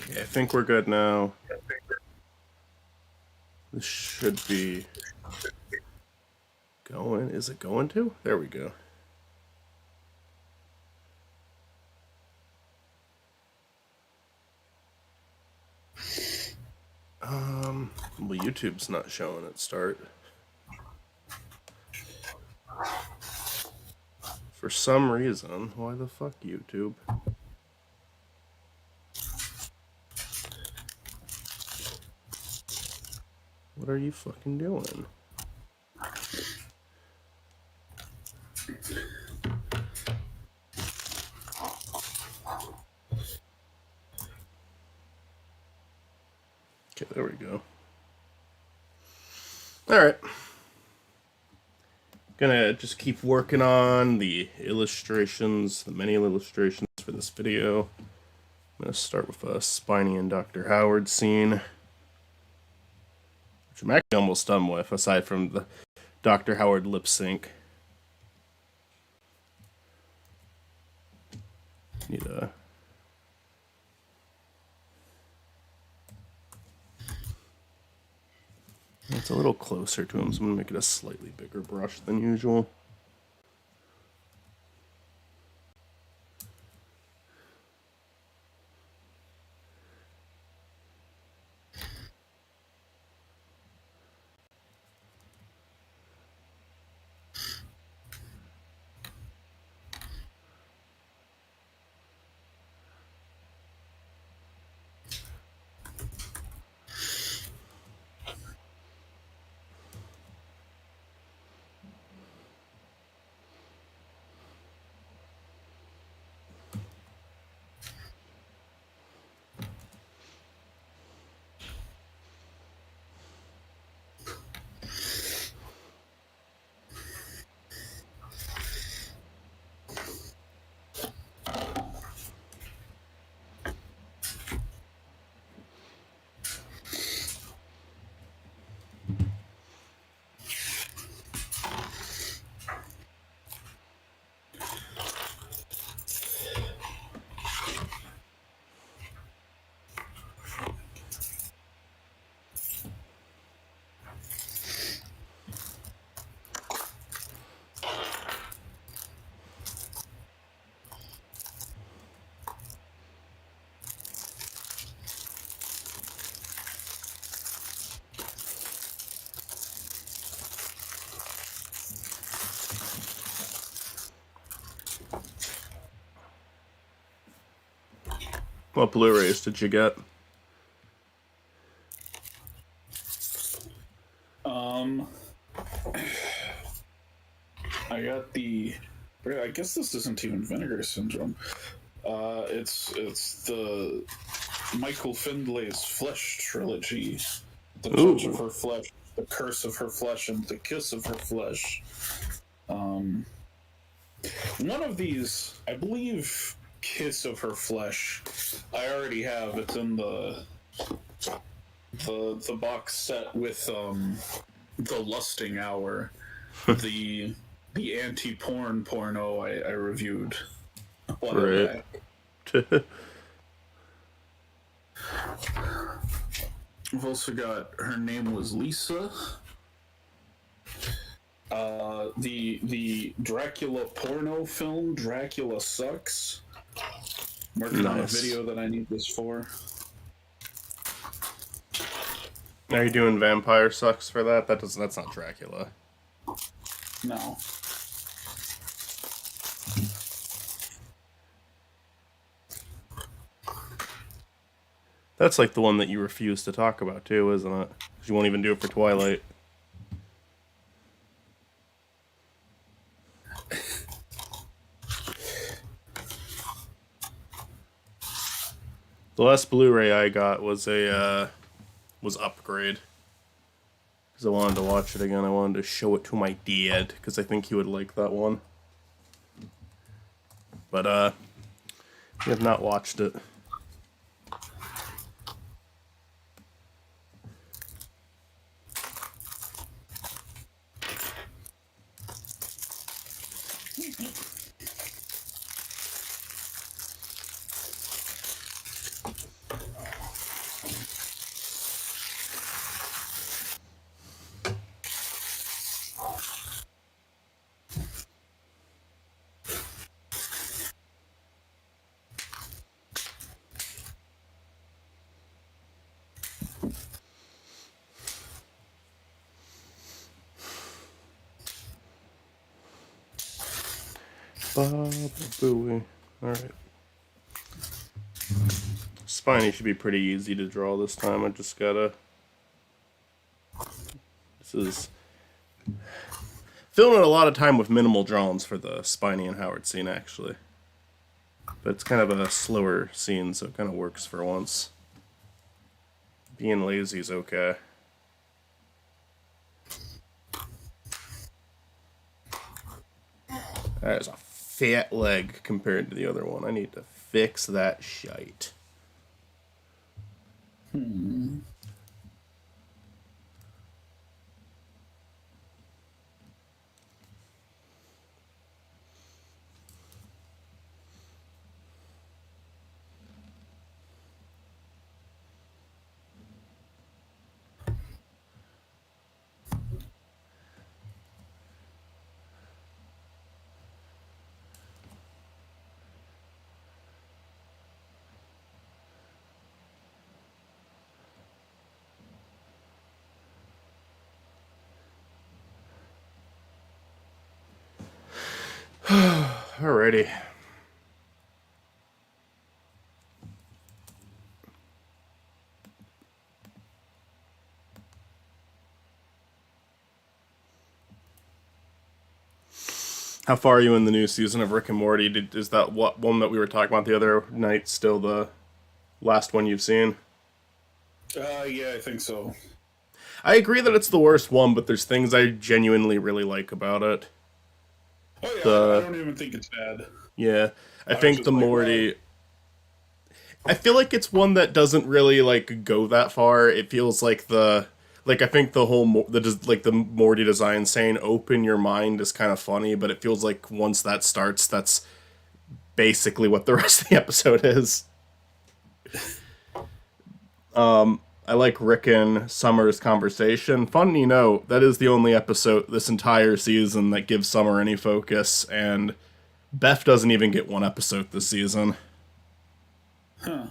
Okay, I think we're good now. This should be going. Is it going to? There we go. Well, YouTube's not showing it start. For some reason. Why the fuck, YouTube? What are you fucking doing? Okay, there we go. Alright. Gonna just keep working on the illustrations, the many illustrations for this video. I'm gonna start with a Spiny and Dr. Howard scene, which I'm actually almost done with, aside from the Dr. Howard lip sync. Need a... It's a little closer to him, so I'm gonna make it a slightly bigger brush than usual. What Blu-rays did you get? I got the... I guess this isn't even Vinegar Syndrome. It's the Michael Findlay's Flesh trilogy. The Touch of Her Flesh, The Curse of Her Flesh, and The Kiss of Her Flesh. One of these, I believe, Kiss of Her Flesh, I already have. It's in the box set with The Lusting Hour, the anti-porn porno I reviewed a while back. I've also got Her Name Was Lisa. The Dracula porno film, Dracula Sucks. I'm working on a video that I need this for. Are you doing Vampire Sucks for that? That's not Dracula. No. That's like the one that you refuse to talk about too, isn't it? Because you won't even do it for Twilight. The last Blu-ray I got was Upgrade. Because I wanted to watch it again. I wanted to show it to my dad, because I think he would like that one. But, we have not watched it. Baba Booey. Alright. Spiny should be pretty easy to draw this time. I just gotta... This is... Filming a lot of time with minimal drawings for the Spiny and Howard scene, actually. But it's kind of a slower scene, so it kind of works for once. Being lazy is okay. That is a fat leg compared to the other one. I need to fix that shite. Alrighty. How far are you in the new season of Rick and Morty? Is that one that we were talking about the other night still the last one you've seen? Yeah, I think so. I agree that it's the worst one, but there's things I genuinely really like about it. Oh yeah, I don't even think it's bad. Yeah, I think the Morty... I feel like it's one that doesn't really, like, go that far. It feels like the... Like, I think the whole... the Morty design saying open your mind is kind of funny, but it feels like once that starts, that's basically what the rest of the episode is. I like Rick and Summer's conversation. Funny note, that is the only episode this entire season that gives Summer any focus, and Beth doesn't even get one episode this season. Huh.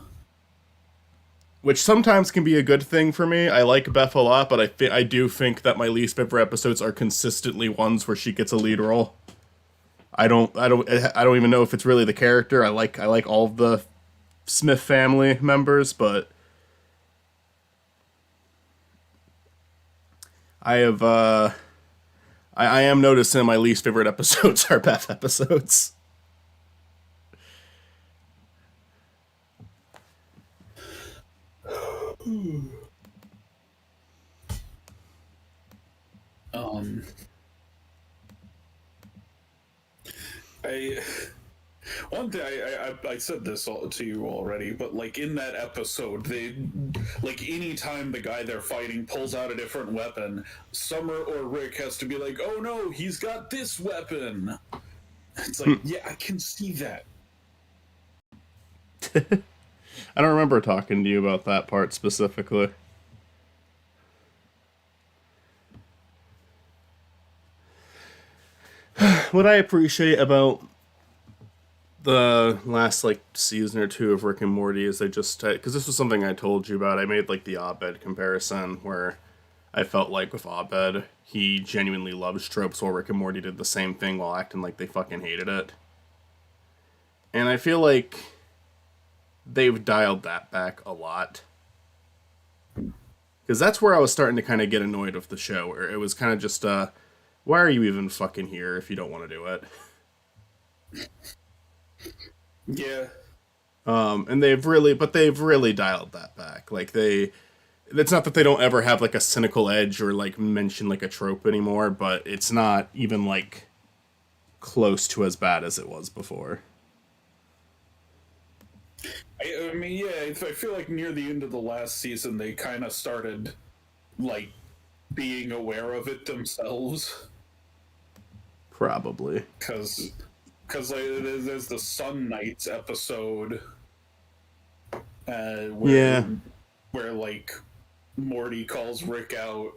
Which sometimes can be a good thing for me. I like Beth a lot, but I do think that my least favorite episodes are consistently ones where she gets a lead role. I don't even know if it's really the character. I like all of the Smith family members, but I am noticing my least favorite episodes are Beth episodes. I one thing I said this to you already, but like in that episode, they like anytime the guy they're fighting pulls out a different weapon, Summer or Rick has to be like, "Oh no, he's got this weapon." It's like, yeah, I can see that. I don't remember talking to you about that part specifically. What I appreciate about the last like season or two of Rick and Morty is they just because this was something I told you about. I made like the Abed comparison where I felt like with Abed he genuinely loves tropes while Rick and Morty did the same thing while acting like they fucking hated it. And I feel like they've dialed that back a lot. Because that's where I was starting to kind of get annoyed with the show, where it was kind of just, why are you even fucking here if you don't want to do it? Yeah. And they've really dialed that back. Like, it's not that they don't ever have, like, a cynical edge or, like, mention, like, a trope anymore, but it's not even, like, close to as bad as it was before. I mean, yeah, I feel like near the end of the last season, they kind of started, like, being aware of it themselves. Probably. Because like, there's the Sun Knights episode where, like, Morty calls Rick out.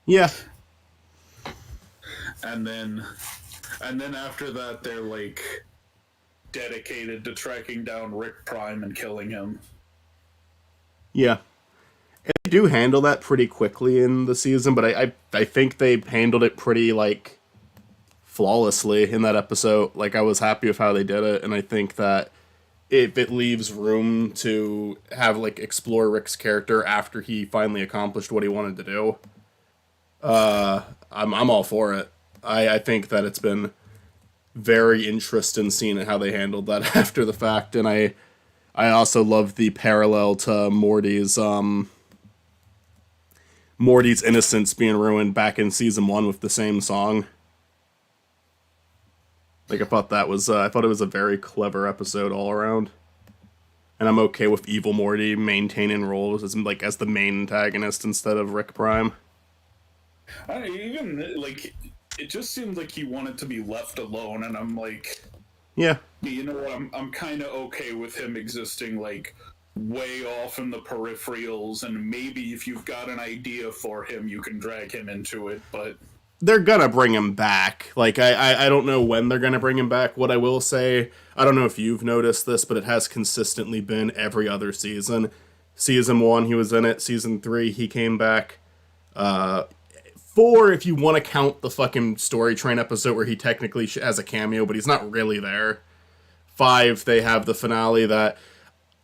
Yeah. And then after that, they're, like, dedicated to tracking down Rick Prime and killing him. Yeah. And they do handle that pretty quickly in the season, but I think they handled it pretty, like, flawlessly in that episode. Like, I was happy with how they did it, and I think that if it leaves room to have like explore Rick's character after he finally accomplished what he wanted to do, I'm all for it. I think that it's been very interesting seeing how they handled that after the fact, and I also love the parallel to Morty's innocence being ruined back in season 1 with the same song. Like, I thought it was a very clever episode all around, and I'm okay with Evil Morty maintaining roles as the main antagonist instead of Rick Prime. I even like it just seemed like he wanted to be left alone, and I'm like, Yeah, you know what? I'm kind of okay with him existing like way off in the peripherals, and maybe if you've got an idea for him, you can drag him into it. But they're gonna bring him back. Like, I don't know when they're gonna bring him back. What I will say, I don't know if you've noticed this, but it has consistently been every other season. Season 1, he was in it. Season 3, he came back. 4, if you want to count the fucking Story Train episode where he technically has a cameo, but he's not really there. 5, they have the finale that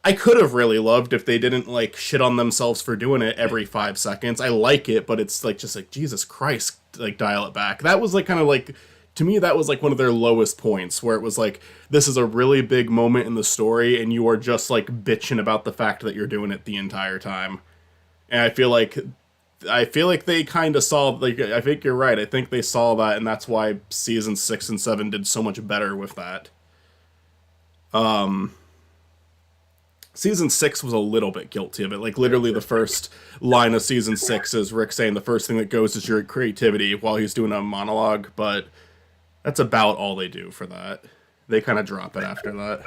I could have really loved if they didn't like shit on themselves for doing it every 5 seconds. I like it, but it's like just like Jesus Christ, like dial it back. That was like kind of like, to me, that was like one of their lowest points, where it was like, this is a really big moment in the story and you are just like bitching about the fact that you're doing it the entire time. And I feel like they kind of saw, like, I think you're right. I think they saw that, and that's why season 6 and 7 did so much better with that. Season 6 was a little bit guilty of it. Like, literally the first line of season 6 is Rick saying the first thing that goes is your creativity while he's doing a monologue, but that's about all they do for that. They kind of drop it after that.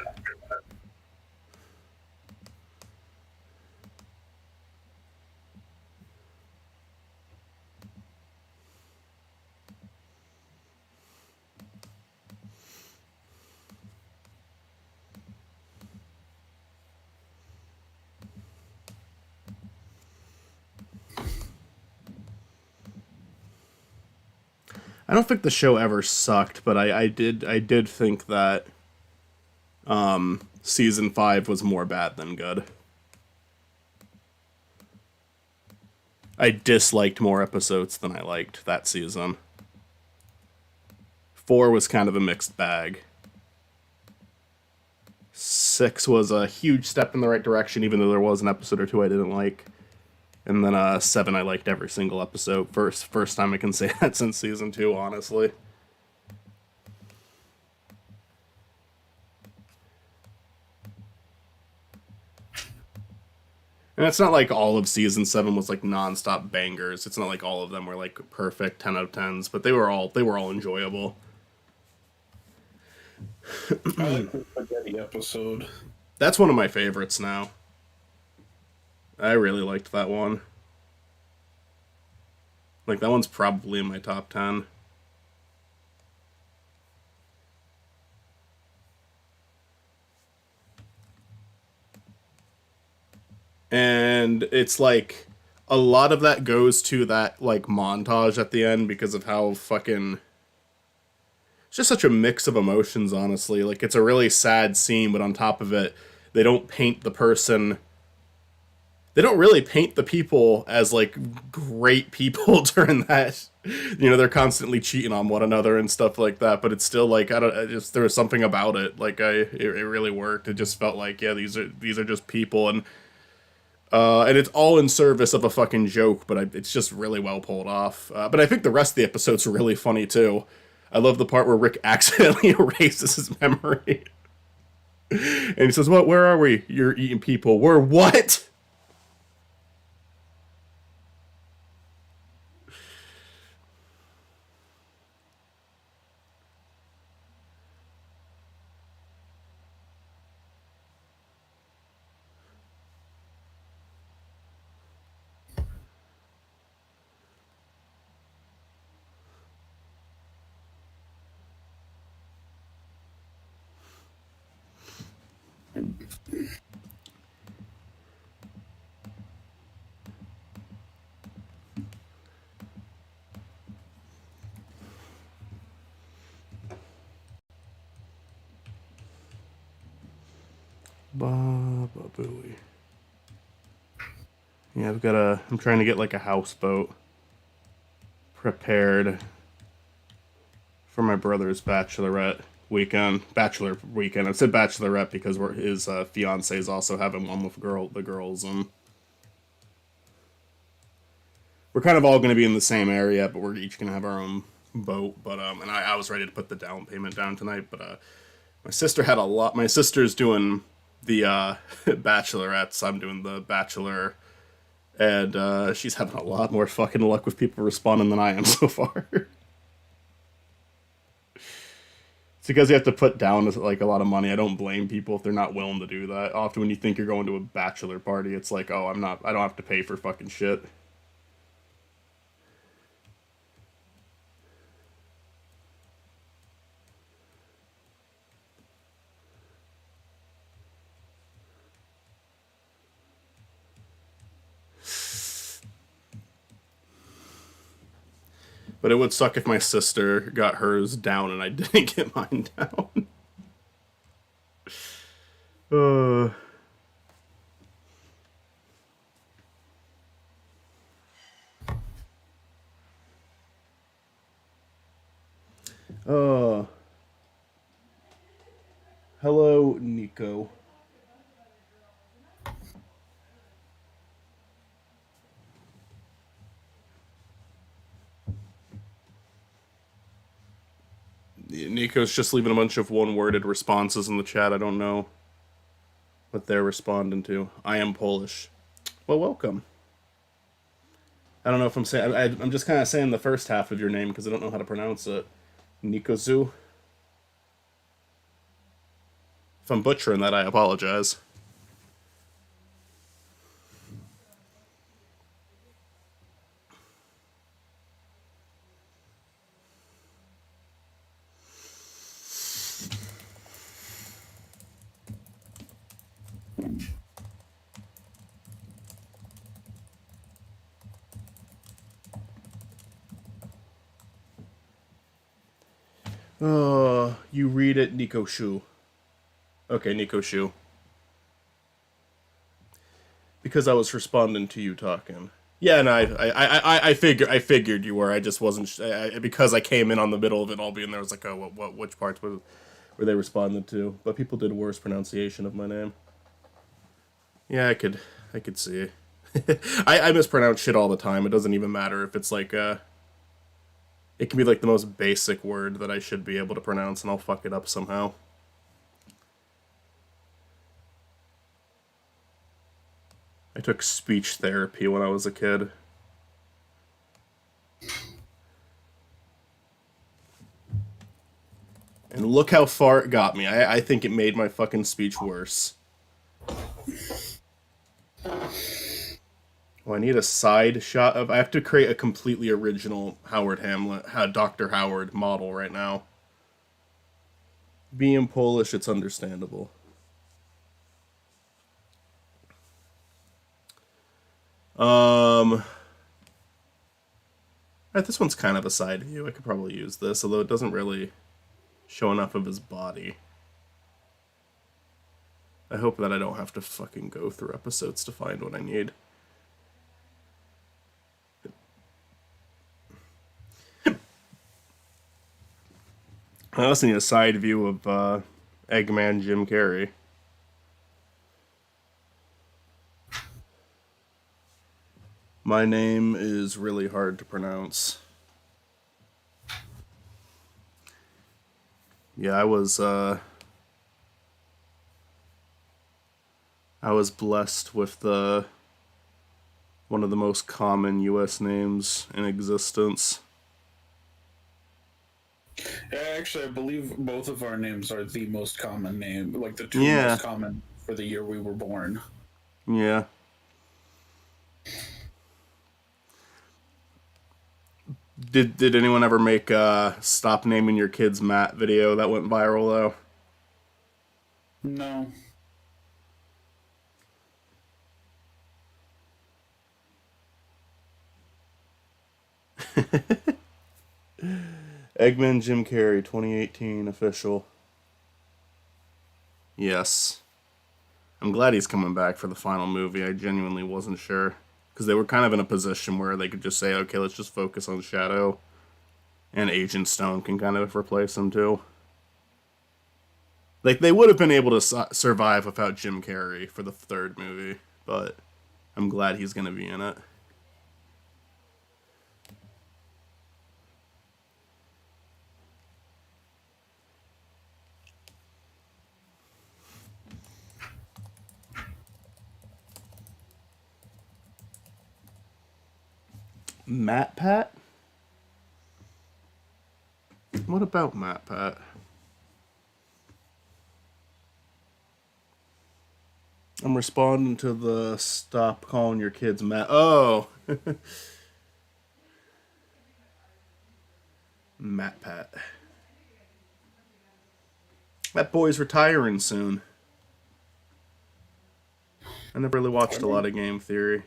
I don't think the show ever sucked, but I did think that season 5 was more bad than good. I disliked more episodes than I liked that season. 4 was kind of a mixed bag. 6 was a huge step in the right direction, even though there was an episode or two I didn't like. And then 7, I liked every single episode. First time I can say that since season 2, honestly. And it's not like all of season 7 was like nonstop bangers. It's not like all of them were like perfect 10 out of 10s, but they were all enjoyable. I like the spaghetti episode. That's one of my favorites now. I really liked that one. Like, that one's probably in my top 10. And it's like a lot of that goes to that like montage at the end because of how fucking, it's just such a mix of emotions, honestly. Like, it's a really sad scene, but on top of it, they don't paint the person, they don't really paint the people as like great people during that. You know, they're constantly cheating on one another and stuff like that, but it's still like, I just, there was something about it. Like, it really worked. It just felt like, yeah, these are just people, and it's all in service of a fucking joke, but it's just really well pulled off. But I think the rest of the episode's really funny too. I love the part where Rick accidentally erases his memory. And he says, "What? Where are we? You're eating people. We're what?" Baba Booey. Yeah, I'm trying to get like a houseboat prepared for my brother's bachelorette weekend. Bachelor weekend. I said bachelorette because his fiance is also having one with the girls, and we're kind of all going to be in the same area, but we're each going to have our own boat. But and I was ready to put the down payment down tonight, but my sister had a lot. My sister's doing the bachelorettes. I'm doing the bachelor, and she's having a lot more fucking luck with people responding than I am so far. It's because you have to put down like a lot of money. I don't blame people if they're not willing to do that. Often when you think you're going to a bachelor party, it's like, oh, I don't have to pay for fucking shit. But it would suck if my sister got hers down and I didn't get mine down. uh, uh, hello, Nico. Nico's just leaving a bunch of one-worded responses in the chat. I don't know what they're responding to. I am Polish. Well, welcome. I don't know if I'm saying. I'm just kind of saying the first half of your name because I don't know how to pronounce it. Nikozu. If I'm butchering that, I apologize. You read it, Nico Shu. Okay, Nico Shu. Because I was responding to you talking. Yeah, no, I figured you were. I just wasn't because I came in on the middle of it all being there. I was like, oh, which parts were they responding to? But people did worse pronunciation of my name. Yeah, I could see. I mispronounce shit all the time. It doesn't even matter if it's like it can be like the most basic word that I should be able to pronounce, and I'll fuck it up somehow. I took speech therapy when I was a kid. And look how far it got me. I think it made my fucking speech worse. Oh, I need a side shot of... I have to create a completely original Howard Hamlet, Dr. Howard model right now. Being Polish, it's understandable. Alright, this one's kind of a side view. I could probably use this, although it doesn't really show enough of his body. I hope that I don't have to fucking go through episodes to find what I need. I also need a side view of Eggman Jim Carrey. My name is really hard to pronounce. Yeah, I was blessed with one of the most common U.S. names in existence. Yeah, actually, I believe both of our names are the most common name, like the two most common for the year we were born. Yeah. Did anyone ever make stop naming your kids Matt video that went viral though? No. Eggman Jim Carrey 2018 official. Yes. I'm glad he's coming back for the final movie. I genuinely wasn't sure because they were kind of in a position where they could just say, okay, let's just focus on Shadow, and Agent Stone can kind of replace him too. Like they would have been able to survive without Jim Carrey for the third movie, but I'm glad he's going to be in it. Matt Pat? What about Matt Pat? I'm responding to the stop calling your kids Matt. Oh! Matt Pat. That boy's retiring soon. I never really watched a lot of Game Theory.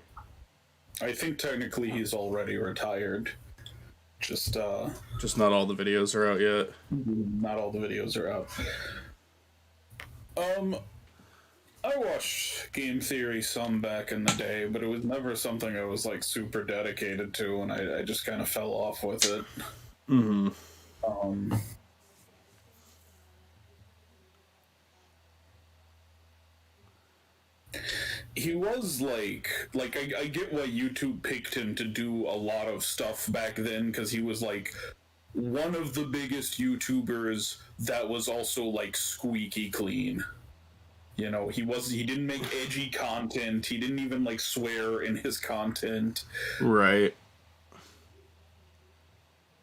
I think technically he's already retired. Just not all the videos are out yet. Not all the videos are out. I watched Game Theory some back in the day, but it was never something I was like super dedicated to, and I just kind of fell off with it. Mm-hmm. He was like I get why YouTube picked him to do a lot of stuff back then, because he was like one of the biggest YouTubers that was also like squeaky clean. You know, he didn't make edgy content. He didn't even like swear in his content. Right.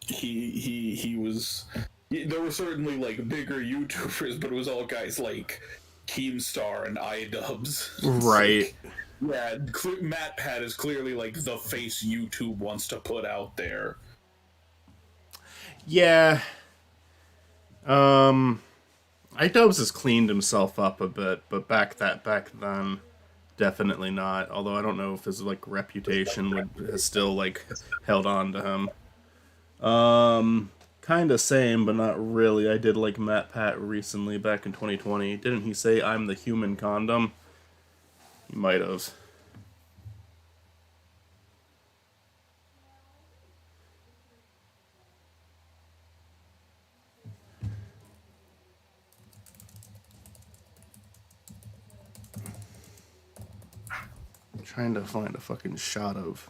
He was. There were certainly like bigger YouTubers, but it was all guys like Keemstar and iDubbbz. Right. Like, yeah, Matt Pat is clearly like the face YouTube wants to put out there. Yeah. iDubbbz has cleaned himself up a bit, but back then, definitely not. Although I don't know if his like reputation has still like held on to him. Kind of same, but not really. I did like Matt Pat recently back in 2020. Didn't he say I'm the human condom? He might have. I'm trying to find a fucking shot of.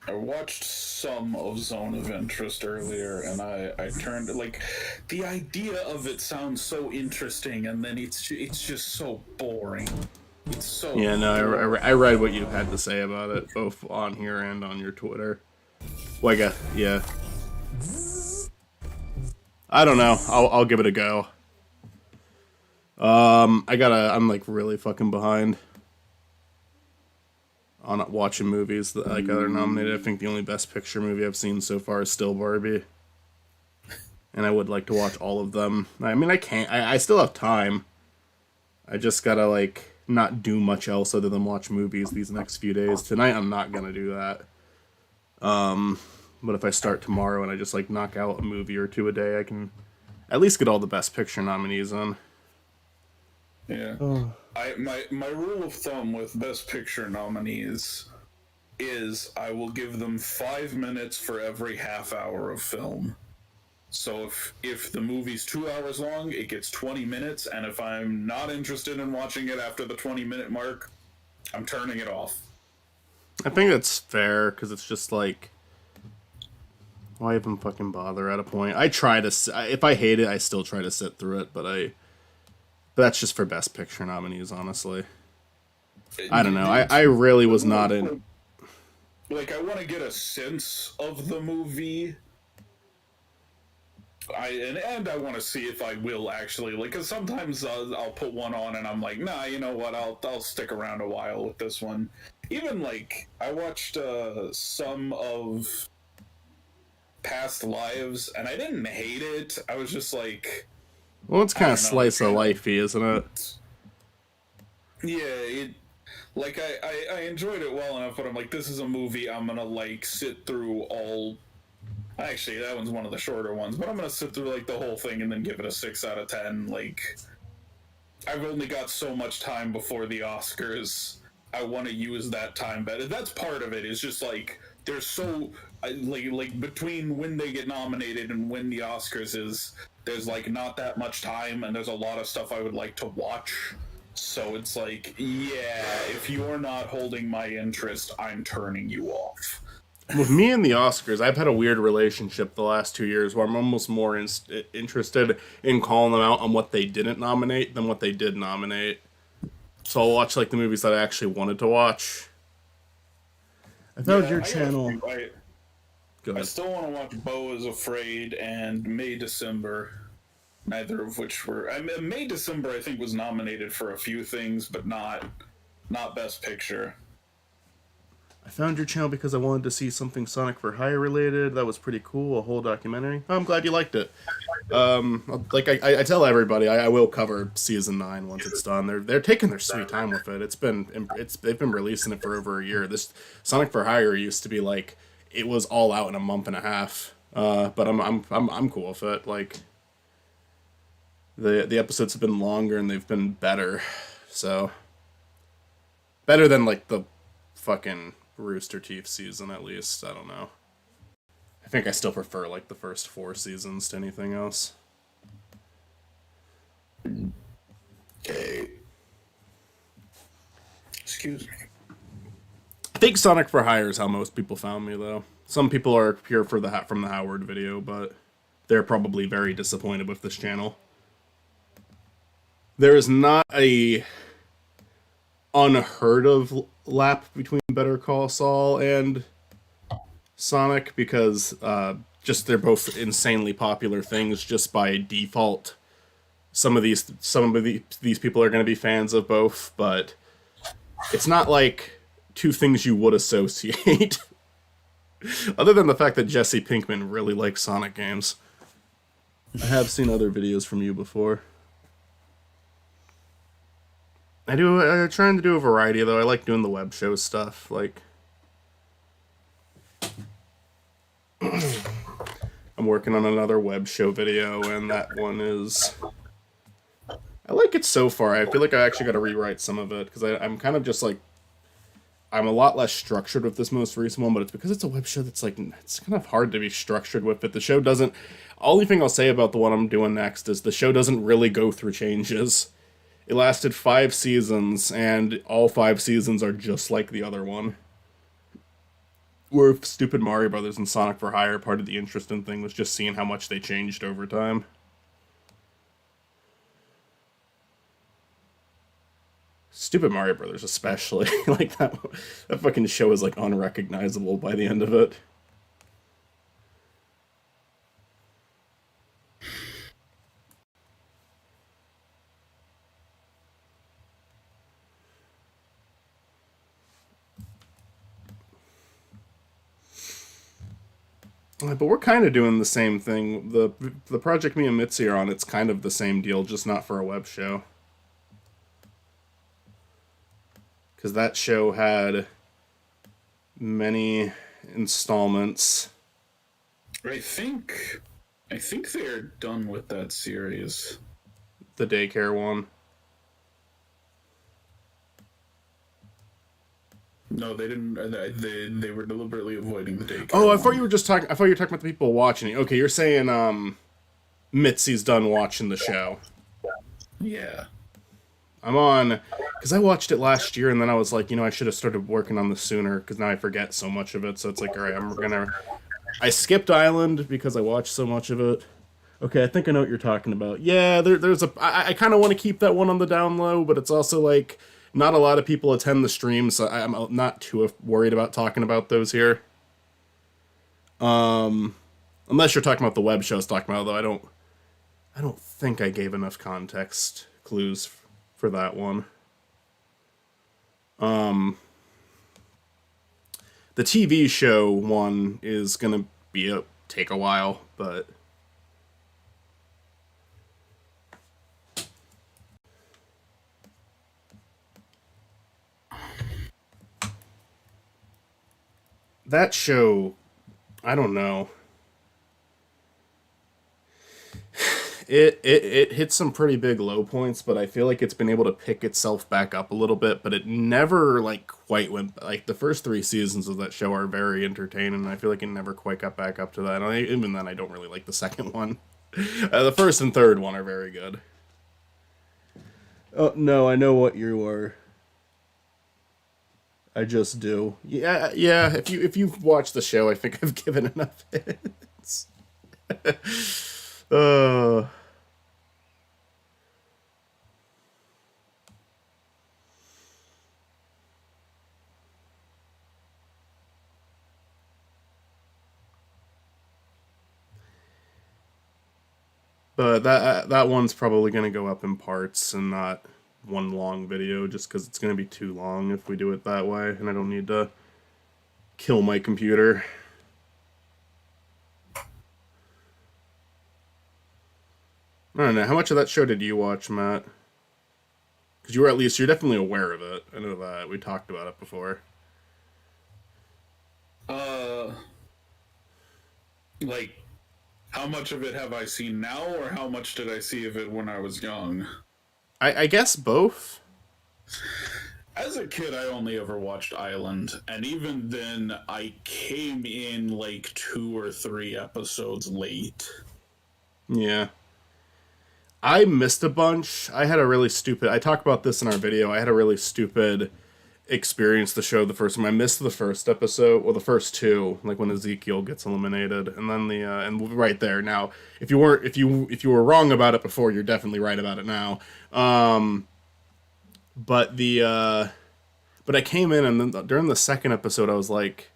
I watched some of Zone of Interest earlier, and I turned like the idea of it sounds so interesting, and then it's just so boring. It's so yeah. No, I read what you had to say about it, both on here and on your Twitter. Like yeah. I don't know. I'll give it a go. I'm like really fucking behind on watching movies that like are nominated. I think the only Best Picture movie I've seen so far is still Barbie, and I would like to watch all of them. I mean, I can't. I still have time. I just gotta like not do much else other than watch movies these next few days. Tonight I'm not gonna do that. But if I start tomorrow and I just like knock out a movie or two a day, I can at least get all the Best Picture nominees on. Yeah. My rule of thumb with Best Picture nominees is I will give them 5 minutes for every half hour of film. So if the movie's 2 hours long, it gets 20 minutes, and if I'm not interested in watching it after the 20-minute mark, I'm turning it off. I think that's fair, because it's just like, why even fucking bother at a point? I try to, if I hate it, I still try to sit through it, but that's just for Best Picture nominees, honestly. I don't know. I really was not in. Like, I want to get a sense of the movie. And I want to see if I will actually, like, because sometimes I'll put one on and I'm like, nah, you know what? I'll stick around a while with this one. Even like I watched some of Past Lives, and I didn't hate it. I was just like, well, it's kind of slice of lifey, isn't it? Yeah, like I enjoyed it well enough, but I'm like, this is a movie I'm gonna like sit through all Actually, that one's one of the shorter ones, but I'm gonna sit through like the whole thing and then give it a 6 out of 10. Like, I've only got so much time before the Oscars. I want to use that time better. That's part of it. Is just like there's so like between when they get nominated and when the Oscars is, there's like not that much time, and there's a lot of stuff I would like to watch. So it's like, yeah, if you're not holding my interest, I'm turning you off. With me and the Oscars, I've had a weird relationship the last 2 years where I'm almost more interested in calling them out on what they didn't nominate than what they did nominate. So I'll watch like the movies that I actually wanted to watch. I found your channel. Go I ahead. still want to watch Beau is Afraid and May December. Neither of which were. I mean, May December, I think, was nominated for a few things, but not Best Picture. I found your channel because I wanted to see something Sonic for Hire related. That was pretty cool, a whole documentary. Oh, I'm glad you liked it. Like I tell everybody, I will cover season 9 once it's done. They're taking their sweet time with it. They've been releasing it for over a year. This Sonic for Hire used to be like it was all out in a month and a half. But I'm cool with it. Like the episodes have been longer and they've been better. So better than like the fucking Rooster Teeth season, at least. I don't know. I think I still prefer like the first 4 seasons to anything else. Okay. Excuse me. I think Sonic for Hire is how most people found me, though. Some people are here for from the Howard video, but they're probably very disappointed with this channel. There is not a unheard of lap between Better Call Saul and Sonic because just they're both insanely popular things just by default. Some of these people are going to be fans of both, but it's not like two things you would associate. Other than the fact that Jesse Pinkman really likes Sonic games. I have seen other videos from you before. I'm trying to do a variety, though. I like doing the web show stuff. Like, I'm working on another web show video, and that one is... I like it so far. I feel like I actually got to rewrite some of it, because I'm kind of just like... I'm a lot less structured with this most recent one, but it's because it's a web show that's like... It's kind of hard to be structured with it. The show doesn't... Only thing I'll say about the one I'm doing next is the show doesn't really go through changes. It lasted 5 seasons, and all 5 seasons are just like the other one. Where Stupid Mario Brothers and Sonic for Hire, part of the interesting thing was just seeing how much they changed over time. Stupid Mario Brothers especially. Like, that fucking show is, like, unrecognizable by the end of it. But we're kind of doing the same thing. The project me and Mitzi are on, it's kind of the same deal, just not for a web show. Because that show had many installments. I think they're done with that series. The daycare one. No, they didn't. They were deliberately avoiding the daycare. Oh, I thought you were just talking. I thought you were talking about the people watching it. Okay, you're saying Mitzi's done watching the show. Yeah. I'm on because I watched it last year and then I was like, I should have started working on this sooner because now I forget so much of it. So it's like, all right, I skipped Island because I watched so much of it. Okay, I think I know what you're talking about. Yeah, there's I kind of want to keep that one on the down low, but it's also like not a lot of people attend the stream, so I'm not too worried about talking about those here. Unless you're talking about the web show I was talking about, though, I don't think I gave enough context clues for that one. The TV show one is gonna take a while, but that show, I don't know. it hit some pretty big low points, but I feel like it's been able to pick itself back up a little bit. But it never like quite went like the first three seasons of that show are very entertaining. And I feel like it never quite got back up to that. Even then, I don't really like the second one. The first and third one are very good. Oh no, I know what you are. I just do. Yeah, yeah. If you've watched the show, I think I've given enough hints. uh, but that one's probably gonna go up in parts and not one long video, just because it's gonna be too long if we do it that way, and I don't need to kill my computer. I don't know. How much of that show did you watch, Matt? Because you're definitely aware of it. I know that we talked about it before. Uh, like, how much of it have I seen now, or how much did I see of it when I was young? I guess both. As a kid, I only ever watched Island, and even then, I came in like 2 or 3 episodes late. Yeah. I missed a bunch. I had a really stupid. I talked about this in our video. I had a really stupid experience the show the first time. I missed the first episode, or the first two, like when Ezekiel gets eliminated, and then and right there. Now, if you were wrong about it before, you're definitely right about it now. But but I came in, and then during the second episode, I was like,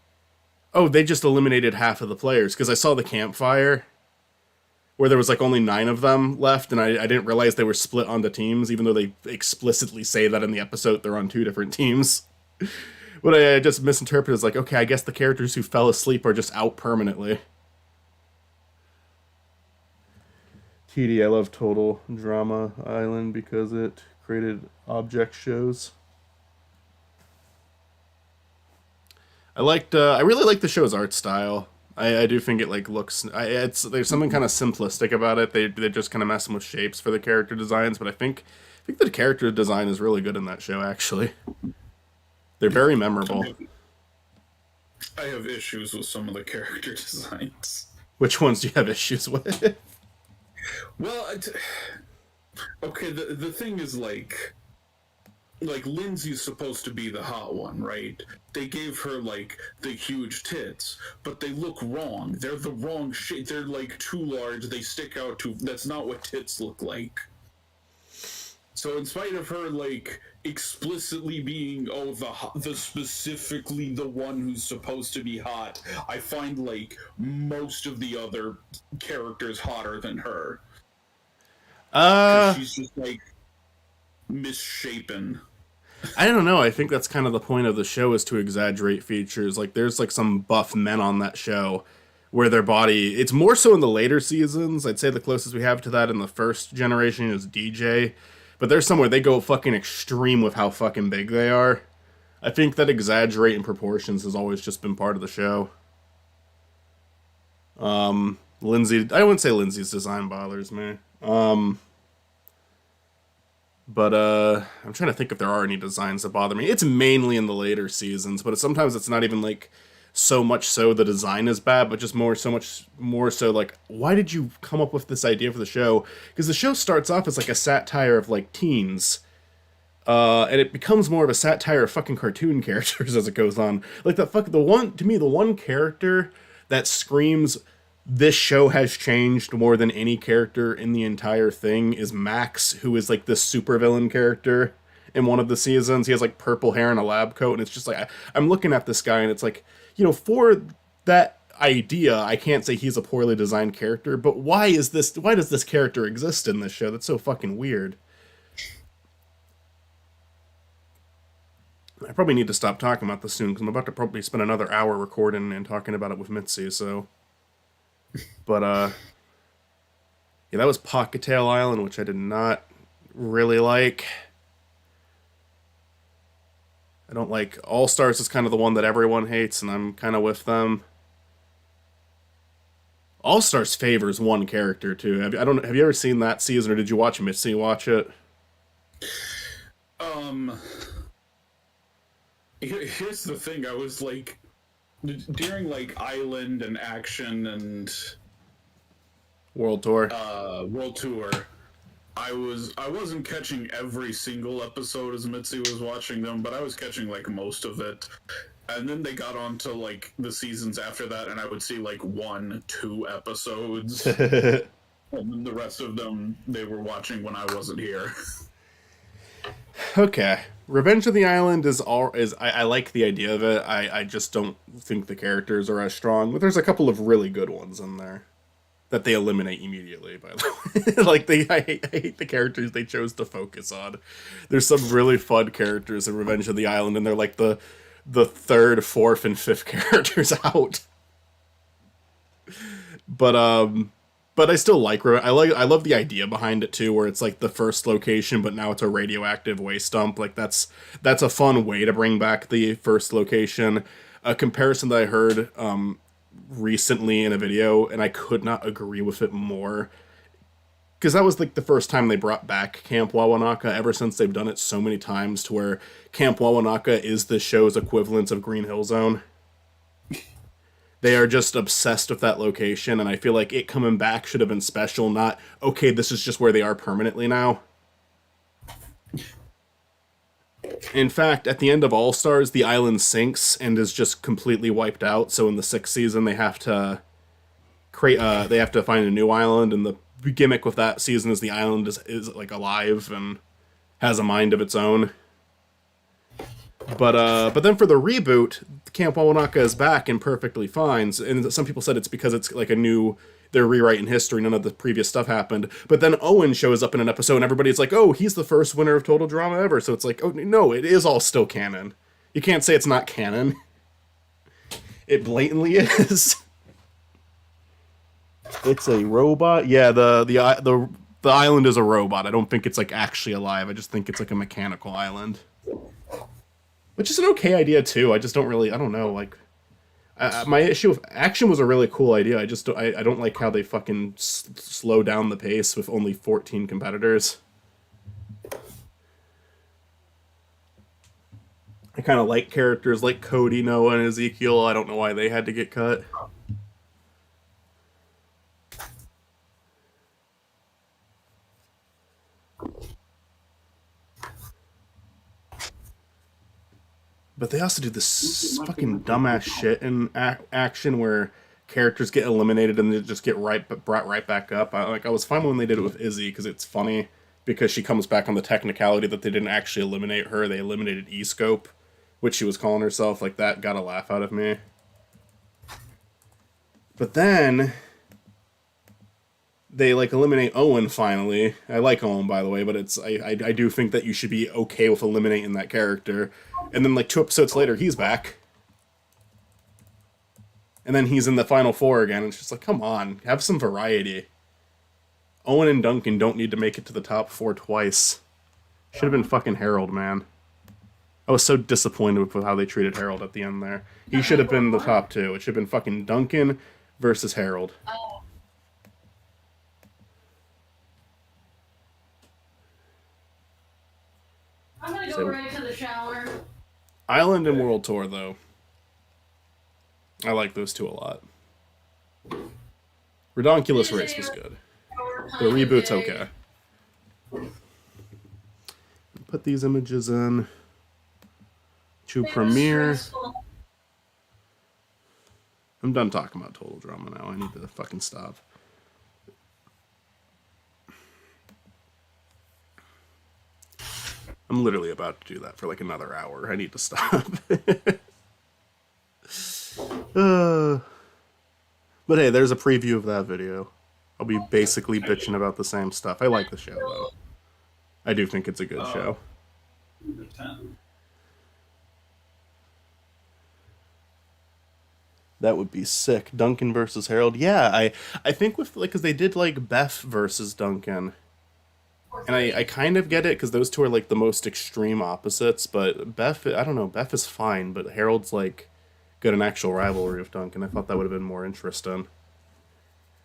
oh, they just eliminated half of the players, because I saw the campfire where there was like only 9 of them left, and I didn't realize they were split onto teams, even though they explicitly say that in the episode they're on 2 different teams. But I just misinterpreted as like, okay, I guess the characters who fell asleep are just out permanently. TD, I love Total Drama Island because it created object shows. I really like the show's art style. I do think it like looks. There's something kind of simplistic about it. They're just kind of messing with shapes for the character designs, but I think the character design is really good in that show. Actually, they're very memorable. I have issues with some of the character designs. Which ones do you have issues with? Well, okay. The thing is like Lindsay's supposed to be the hot one, right? They gave her like the huge tits, but they look wrong. They're the wrong shape. They're like too large. They stick out too. That's not what tits look like. So in spite of her like explicitly being the specifically the one who's supposed to be hot, I find like most of the other characters hotter than her. 'Cause she's just like misshapen. I don't know. I think that's kind of the point of the show, is to exaggerate features. Like there's like some buff men on that show where their body, it's more so in the later seasons. I'd say the closest we have to that in the first generation is DJ. But there's somewhere they go fucking extreme with how fucking big they are. I think that exaggerating proportions has always just been part of the show. Lindsay, I wouldn't say Lindsay's design bothers me. But I'm trying to think if there are any designs that bother me. It's mainly in the later seasons, but sometimes it's not even like so much so the design is bad, but just so much more so like, why did you come up with this idea for the show? Because the show starts off as like a satire of like teens, and it becomes more of a satire of fucking cartoon characters as it goes on. Like the one character that screams, this show has changed more than any character in the entire thing, is Max, who is like this supervillain character in one of the seasons. He has like purple hair and a lab coat, and it's just like I'm looking at this guy, and it's like, for that idea, I can't say he's a poorly designed character, but why does this character exist in this show? That's so fucking weird. I probably need to stop talking about this soon, because I'm about to probably spend another hour recording and talking about it with Mitzi, so. But, yeah, that was Pocketail Island, which I did not really like. I don't like All Stars is kind of the one that everyone hates, and I'm kind of with them. All Stars favors one character too. I don't. Have you ever seen that season, or did you watch Mitzi watch it? Um, here's the thing. I was like, during like Island and Action and World Tour. World Tour, I wasn't catching every single episode as Mitzi was watching them, but I was catching like most of it. And then they got on to like the seasons after that, and I would see like 1, 2 episodes, and then the rest of them they were watching when I wasn't here. Okay. Revenge of the Island I like the idea of it. I just don't think the characters are as strong, but there's a couple of really good ones in there that they eliminate immediately, by the way. Like I hate the characters they chose to focus on. There's some really fun characters in Revenge of the Island, and they're like the third, fourth, and fifth characters out. But but I still I love the idea behind it too, where it's like the first location, but now it's a radioactive waste dump. Like that's a fun way to bring back the first location. A comparison that I heard recently in a video, and I could not agree with it more, because that was like the first time they brought back Camp Wawanaka. Ever since, they've done it so many times to where Camp Wawanaka is the show's equivalent of Green Hill Zone. They are just obsessed with that location, and I feel like it coming back should have been special, not, okay, this is just where they are permanently now. In fact, at the end of All Stars, the island sinks and is just completely wiped out, so in the 6th season they have to they have to find a new island, and the gimmick with that season is the island is like alive and has a mind of its own. But then for the reboot, Camp Wawanaka is back and perfectly fine. And some people said it's because it's like they're rewriting history. None of the previous stuff happened. But then Owen shows up in an episode, and everybody's like, "Oh, he's the first winner of Total Drama ever." So it's like, oh no, it is all still canon. You can't say it's not canon. It blatantly is. It's a robot. Yeah, the island is a robot. I don't think it's like actually alive. I just think it's like a mechanical island. Which is an okay idea too. I just don't really. I don't know. Like, my issue with Action was a really cool idea. I don't like how they fucking slow down the pace with only 14 competitors. I kind of like characters like Cody, Noah, and Ezekiel. I don't know why they had to get cut. But they also do this fucking dumbass shit in Action where characters get eliminated and they just get brought right back up. I was fine when they did it with Izzy because it's funny because she comes back on the technicality that they didn't actually eliminate her. They eliminated E-Scope, which she was calling herself. Like, that got a laugh out of me. But then they like eliminate Owen finally. I like Owen, by the way, but I do think that you should be okay with eliminating that character. And then like 2 episodes later, he's back. And then he's in the final 4 again. It's just like, come on, have some variety. Owen and Duncan don't need to make it to the top 4 twice. Should have been fucking Harold, man. I was so disappointed with how they treated Harold at the end there. He should have been the top 2. It should have been fucking Duncan versus Harold. I'm gonna go right to the shower. Island and World Tour, though. I like those 2 a lot. Redonkulous Race was good. The reboot's okay. Put these images in to Premiere. I'm done talking about Total Drama now. I need to fucking stop. I'm literally about to do that for like another hour. I need to stop. But hey, there's a preview of that video. I'll be basically bitching about the same stuff. I like the show, though. I do think it's a good show. That would be sick. Duncan versus Harold. Yeah, I think with like, because they did like Beth versus Duncan. And I kind of get it, because those 2 are like the most extreme opposites, but Beth, I don't know, Beth is fine, but Harold's like got an actual rivalry with Duncan. I thought that would have been more interesting.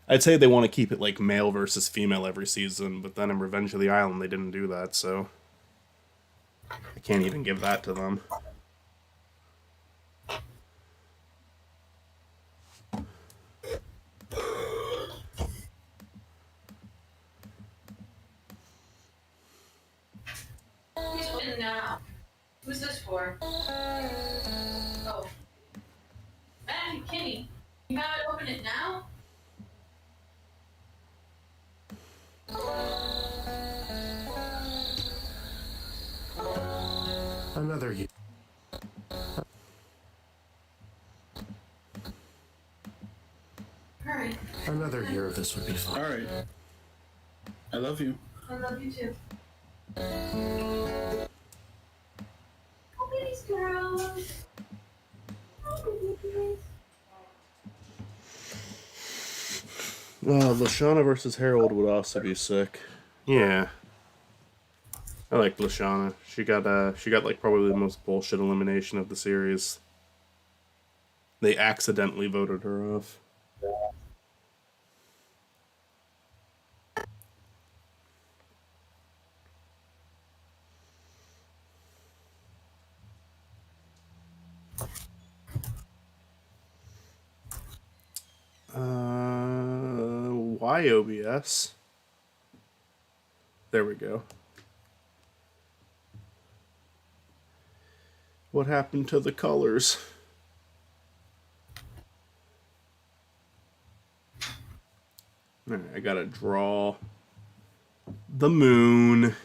I'd say they want to keep it like male versus female every season, but then in Revenge of the Island they didn't do that, so I can't even give that to them. Who's in now? Who's this for? Oh. Man, Kenny, you gotta open it now? Another year. Hurry. Another year of this would be fun. All right. I love you. I love you too. Oh, these girls. Oh, babies. Lashana versus Harold would also be sick. Yeah. I like Lashana. She got like probably the most bullshit elimination of the series. They accidentally voted her off. Why OBS? There we go. What happened to the colors? All right, I gotta draw the moon.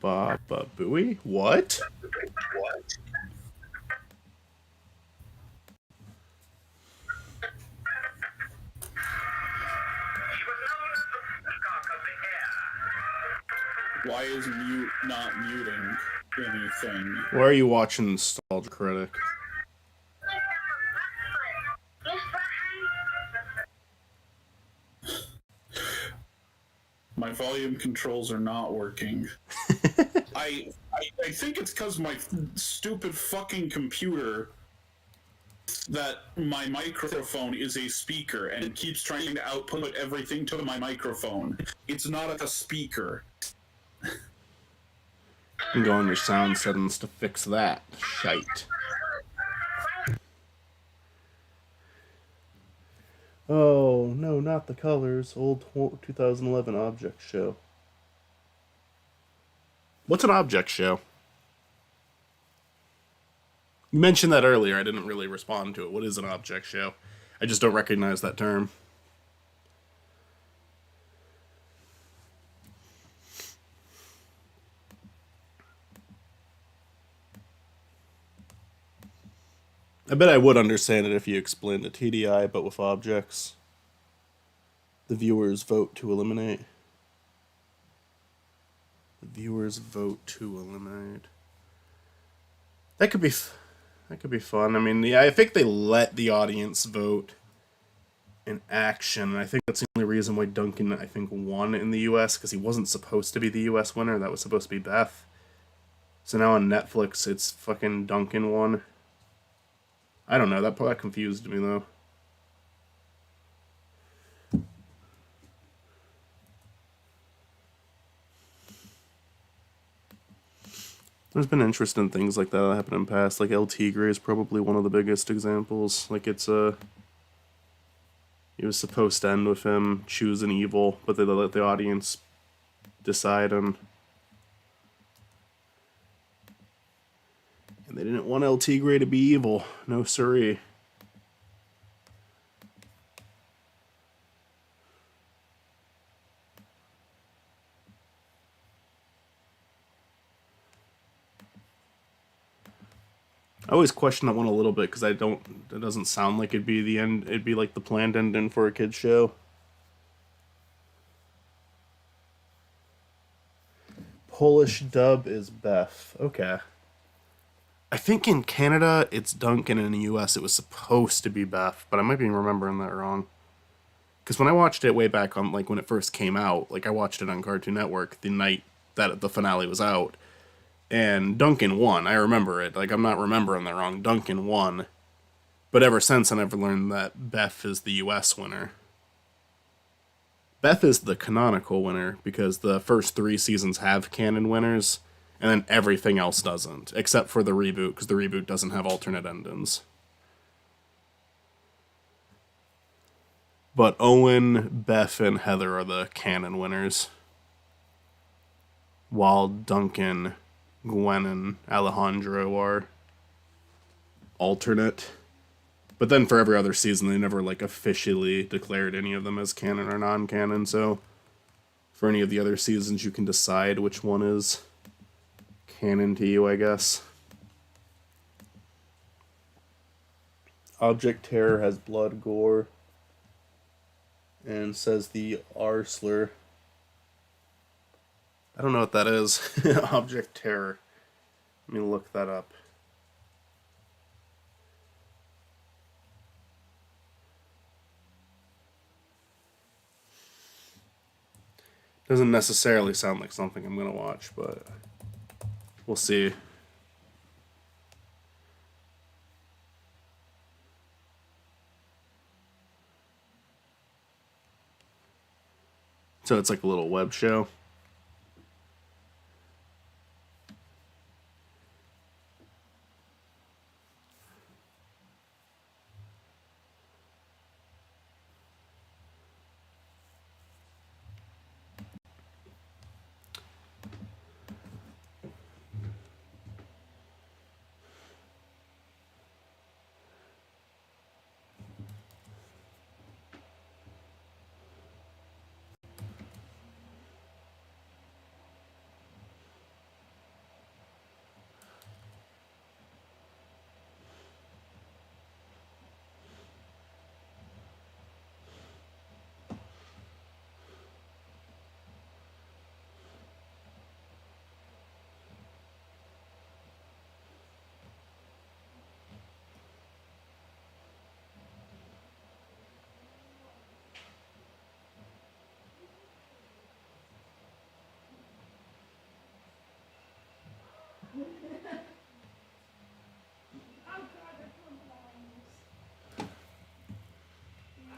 Baba Booey? What? Why is mute not muting anything? Why are you watching Nostalgia Critic? My volume controls are not working. I think it's because my stupid fucking computer that my microphone is a speaker and it keeps trying to output everything to my microphone. It's not a speaker. You can go on your sound settings to fix that shite. Oh, no, not the colors. Old 2011 object show. What's an object show? You mentioned that earlier. I didn't really respond to it. What is an object show? I just don't recognize that term. I bet I would understand it if you explained the TDI, but with objects. The viewers vote to eliminate. The viewers vote to eliminate. That could be fun. I mean, yeah, I think they let the audience vote in action. I think that's the only reason why Duncan, I think, won in the U.S. because he wasn't supposed to be the U.S. winner. That was supposed to be Beth. So now on Netflix, it's fucking Duncan won. I don't know. That confused me though. There's been interesting things like that happen in the past. Like El Tigre is probably one of the biggest examples. Like it was supposed to end with him choosing evil, but they let the audience decide on. And they didn't want El Tigre to be evil. No siree. I always question that one a little bit because it doesn't sound like it'd be the end. It'd be like the planned ending for a kid's show. Polish dub is Beth. Okay. I think in Canada it's Duncan, and in the US it was supposed to be Beth, but I might be remembering that wrong. Because when I watched it way back on, like, when it first came out, like, I watched it on Cartoon Network the night that the finale was out, and Duncan won. I remember it. Like, I'm not remembering that wrong. Duncan won. But ever since, I never learned that Beth is the US winner. Beth is the canonical winner because the first 3 seasons have canon winners, and then everything else doesn't, except for the reboot, because the reboot doesn't have alternate endings. But Owen, Beth, and Heather are the canon winners, while Duncan, Gwen, and Alejandro are alternate. But then for every other season, they never like officially declared any of them as canon or non-canon. So for any of the other seasons, you can decide which one is canon to you, I guess. Object Terror has blood, gore, and says the R slur. I don't know what that is. Object Terror. Let me look that up. Doesn't necessarily sound like something I'm going to watch, but we'll see. So it's like a little web show.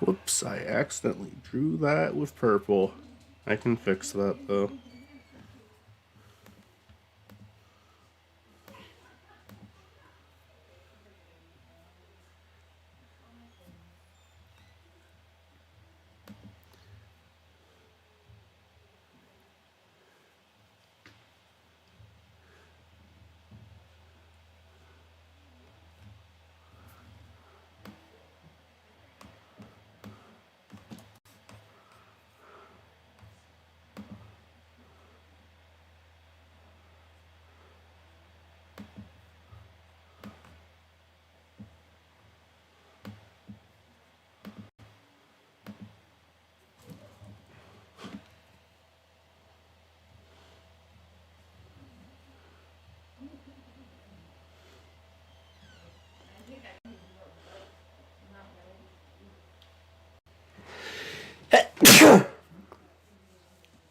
Whoops, I accidentally drew that with purple. I can fix that though.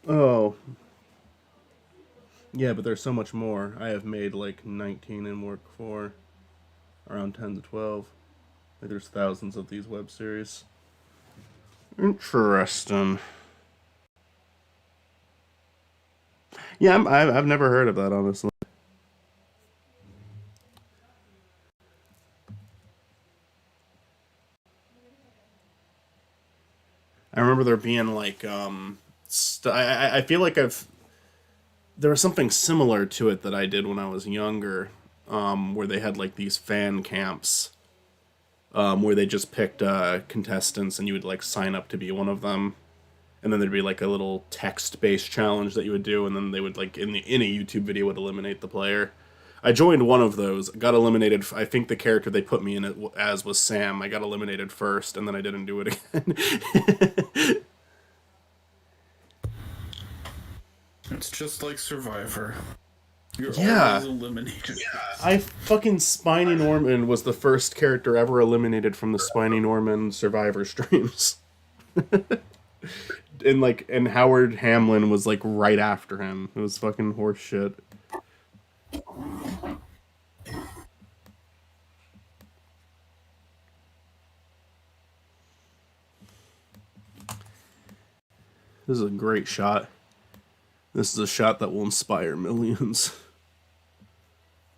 Oh. Yeah, but there's so much more. I have made like 19 and work for around 10 to 12. Like there's thousands of these web series. Interesting. Yeah, I've never heard of that, honestly. I remember there being like I feel like there was something similar to it that I did when I was younger, where they had like these fan camps, where they just picked contestants and you would like sign up to be one of them, and then there'd be like a little text-based challenge that you would do, and then they would like in a YouTube video would eliminate the player. I joined one of those, got eliminated. I think the character they put me in it as was Sam. I got eliminated first, and then I didn't do it again. It's just like Survivor. You're Yeah. always eliminated. I fucking Spiny Norman was the first character ever eliminated from the Spiny Norman Survivor streams. And Howard Hamlin was like right after him. It was fucking horse shit. This is a great shot. This is a shot that will inspire millions.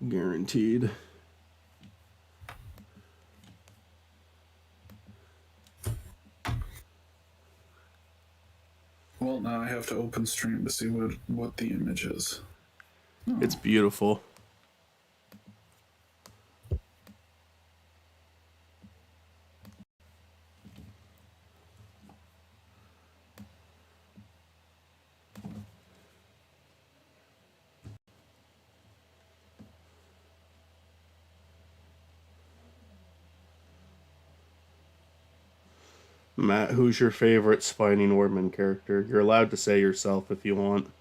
Guaranteed. Well, now I have to open stream to see what the image is. It's beautiful. Matt, who's your favorite Spiny Norman character? You're allowed to say yourself if you want.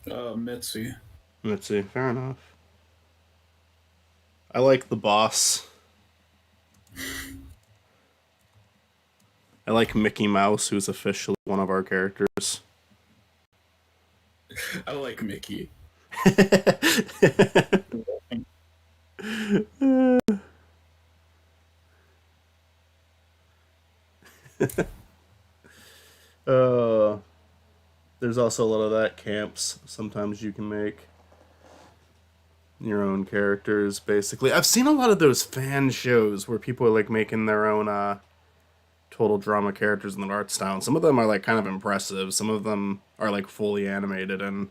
Mitzi. Mitzi, fair enough. I like the boss. I like Mickey Mouse, who's officially one of our characters. I like Mickey. There's also a lot of that camps. Sometimes you can make your own characters, basically. I've seen a lot of those fan shows where people are like making their own total drama characters in the art style. And some of them are like kind of impressive. Some of them are like fully animated and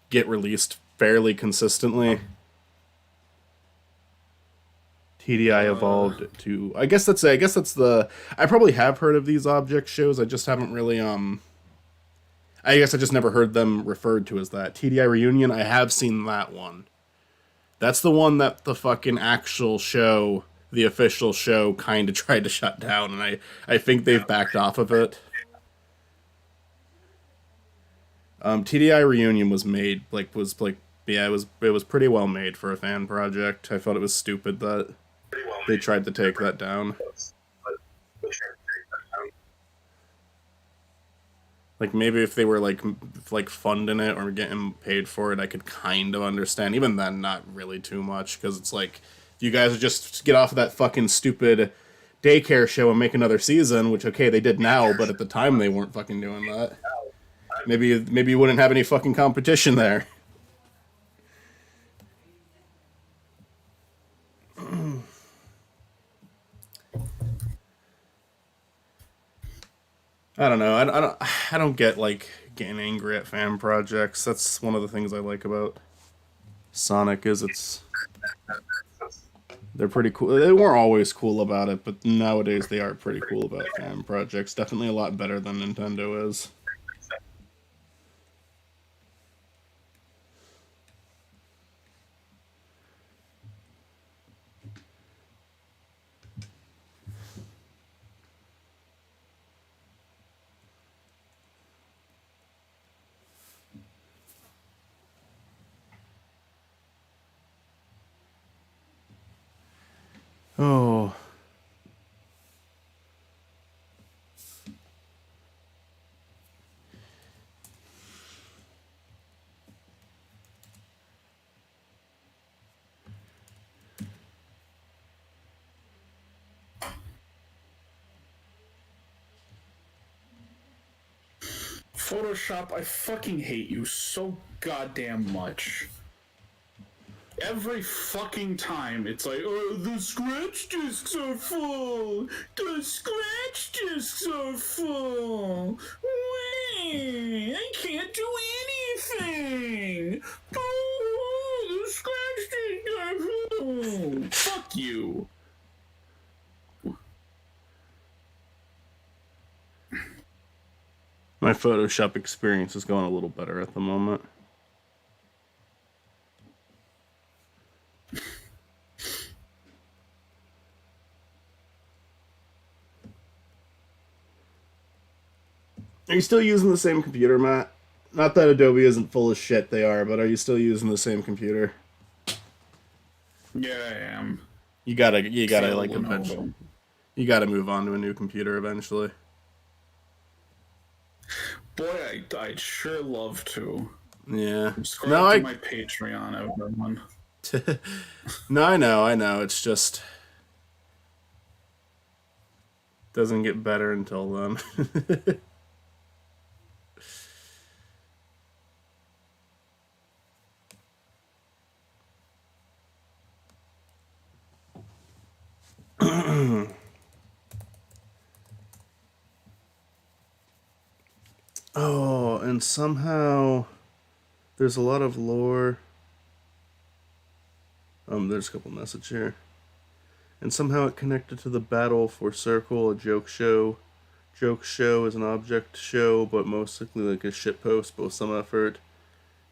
get released fairly consistently. TDI evolved to. I guess that's the. I probably have heard of these object shows. I just haven't really I guess I just never heard them referred to as that. TDI Reunion. I have seen that one. That's the one that the fucking actual show, the official show, kind of tried to shut down, and I think they've backed off of it. TDI Reunion was made yeah, it was pretty well made for a fan project. I thought it was stupid that they tried to take that down. Like maybe if they were like funding it or getting paid for it, I could kind of understand. Even then, not really too much, because it's like if you guys would just get off of that fucking stupid daycare show and make another season, which okay they did now, but at the time they weren't fucking doing that. Maybe you wouldn't have any fucking competition there. I don't know. I don't get like getting angry at fan projects. That's one of the things I like about Sonic is they're pretty cool. They weren't always cool about it, but nowadays they are pretty cool about fan projects. Definitely a lot better than Nintendo is. Oh. Photoshop, I fucking hate you so goddamn much. Every fucking time, it's like, oh, the scratch discs are full! The scratch discs are full! Wait, I can't do anything! Oh, the scratch discs are full! Fuck you! My Photoshop experience is going a little better at the moment. Are you still using the same computer, Matt? Not that Adobe isn't full of shit, they are, but are you still using the same computer? Yeah, I am. You gotta like eventually. You got to move on to a new computer eventually. Boy, I'd sure love to. Yeah. Subscribe to my Patreon, everyone. No, I know. It's just doesn't get better until then. Oh, and somehow there's a lot of lore. There's a couple messages here. And somehow it connected to the Battle for Circle, a joke show. Joke show is an object show, but mostly like a shitpost, both some effort.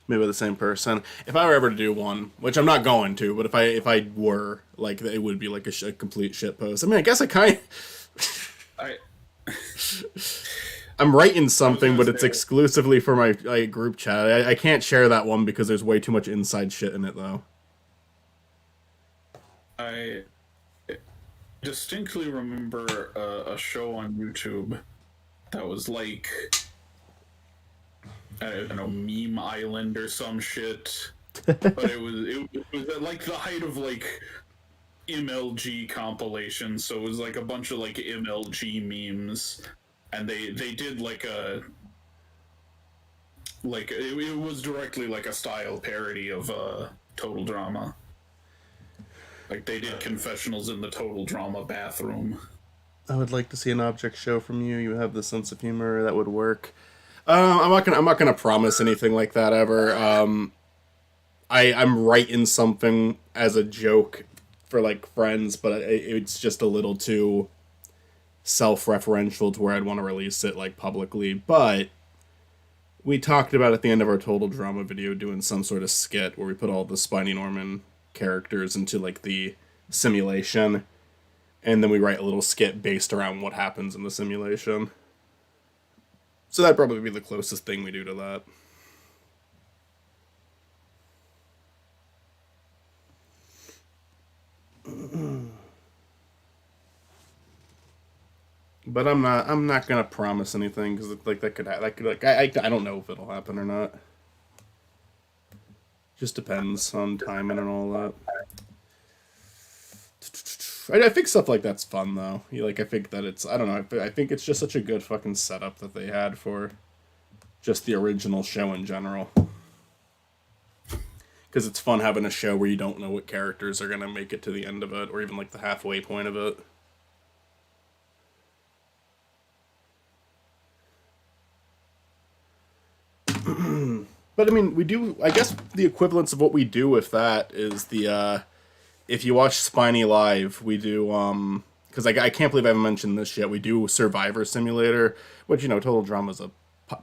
Maybe by the same person. If I were ever to do one, which I'm not going to, but if I were, like, it would be like a complete shitpost. I mean, I guess I'm writing something, but it's exclusively for my group chat. I can't share that one because there's way too much inside shit in it, though. I distinctly remember a show on YouTube that was like, I don't know, Meme Island or some shit. But it was at like the height of like MLG compilations, so it was like a bunch of like MLG memes, and they did like it was directly like a style parody of Total Drama. Like they did confessionals in the Total Drama bathroom. I would like to see an object show from you. You have the sense of humor that would work. I'm not gonna promise anything like that ever. I'm writing something as a joke for like friends, but it's just a little too self-referential to where I'd want to release it like publicly. But we talked about at the end of our Total Drama video doing some sort of skit where we put all the Spiny Norman characters into like the simulation, and then we write a little skit based around what happens in the simulation. So that'd probably be the closest thing we do to that. But I'm not gonna promise anything because like that could I don't know if it'll happen or not. Just depends on timing and all that. I think stuff like that's fun though. I think that it's, I don't know. I think it's just such a good fucking setup that they had for just the original show in general. Because it's fun having a show where you don't know what characters are gonna make it to the end of it, or even like the halfway point of it. But I mean, we do. I guess the equivalence of what we do with that is the. If you watch Spiny Live, we do. Because I can't believe I haven't mentioned this yet. We do Survivor Simulator, which Total Drama is a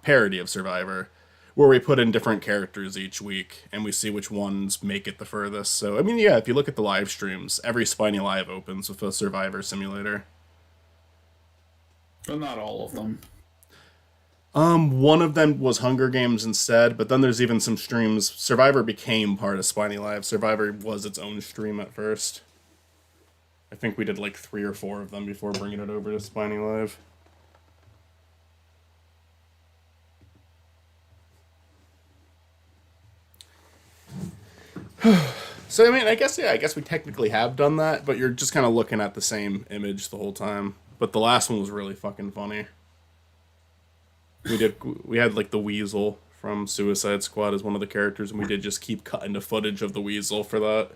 parody of Survivor, where we put in different characters each week and we see which ones make it the furthest. So I mean, yeah, if you look at the live streams, every Spiny Live opens with a Survivor Simulator. But not all of them. One of them was Hunger Games instead, but then there's even some streams. Survivor became part of Spiny Live. Survivor was its own stream at first. I think we did like 3 or 4 of them before bringing it over to Spiny Live. So I mean, I guess we technically have done that, but you're just kind of looking at the same image the whole time. But the last one was really fucking funny. We had like the Weasel from Suicide Squad as one of the characters, and we did just keep cutting to footage of the Weasel for that.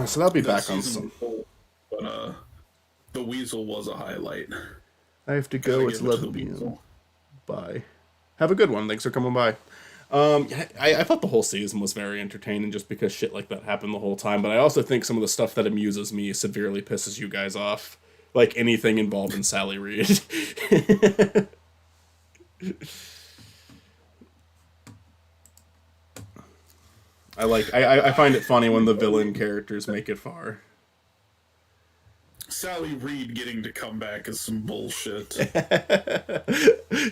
So that'll be back on some. But the Weasel was a highlight. I have to go. It's 11 p.m. Bye. Have a good one. Thanks for coming by. I thought the whole season was very entertaining just because shit like that happened the whole time, but I also think some of the stuff that amuses me severely pisses you guys off. Like anything involving Sally Reed. I find it funny when the villain characters make it far. Sally Reed getting to come back is some bullshit.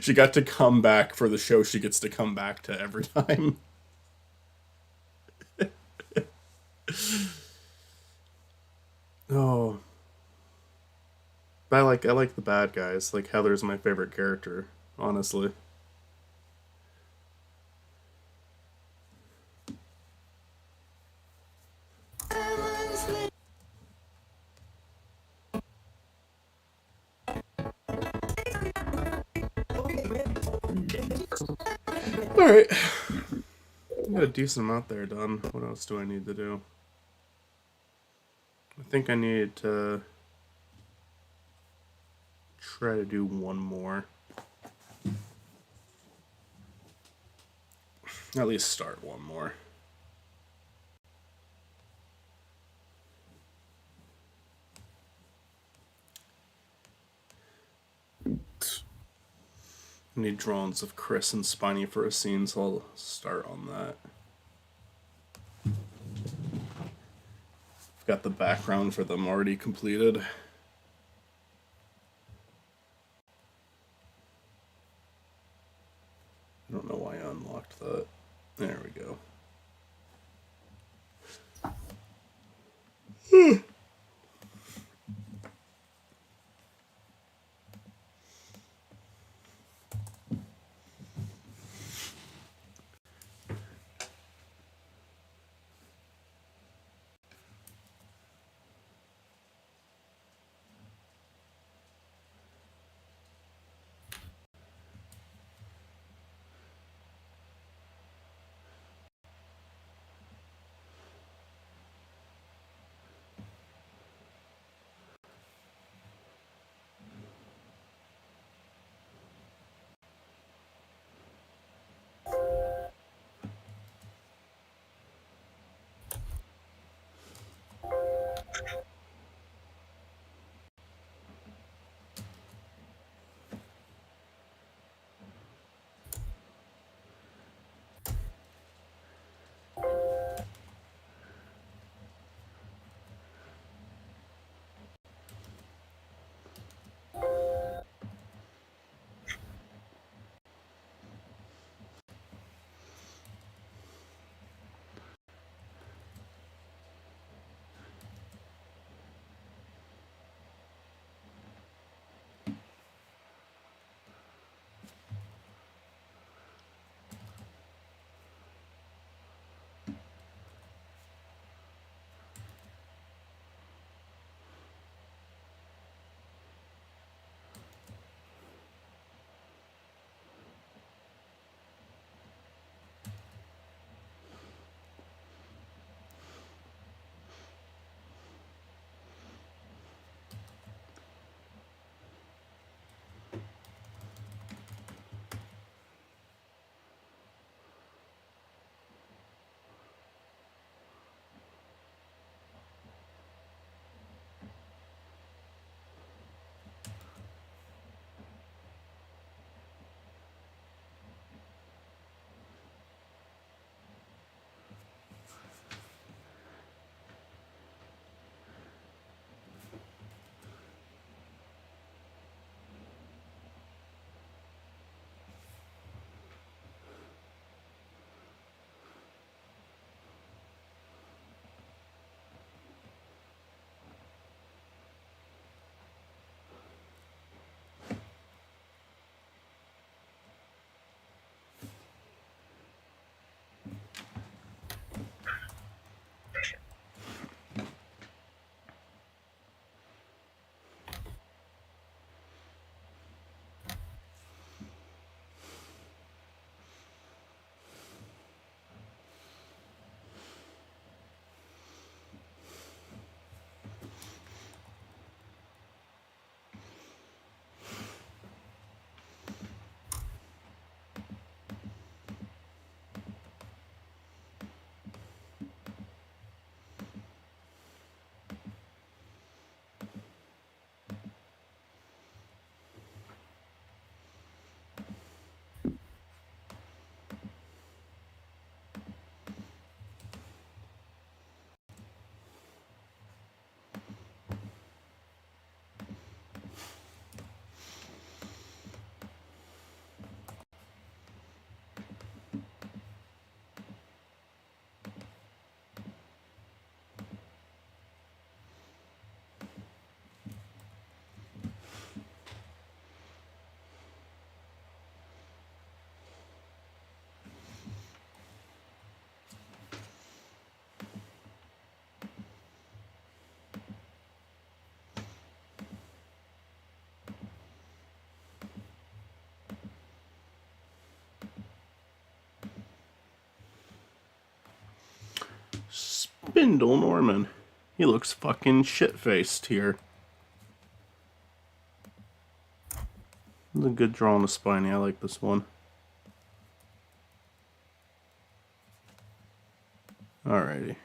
She got to come back for the show she gets to come back to every time. Oh. But I like the bad guys. Like Heather's my favorite character, honestly. Alright. I got a decent amount there done. What else do I need to do? I think I need to try to do one more. At least start one more. I need drawings of Chris and Spiny for a scene, so I'll start on that. I've got the background for them already completed. I don't know why I unlocked that. There we go. Bindle Norman. He looks fucking shit-faced here. It's a good draw on the spiny. I like this one. Alrighty.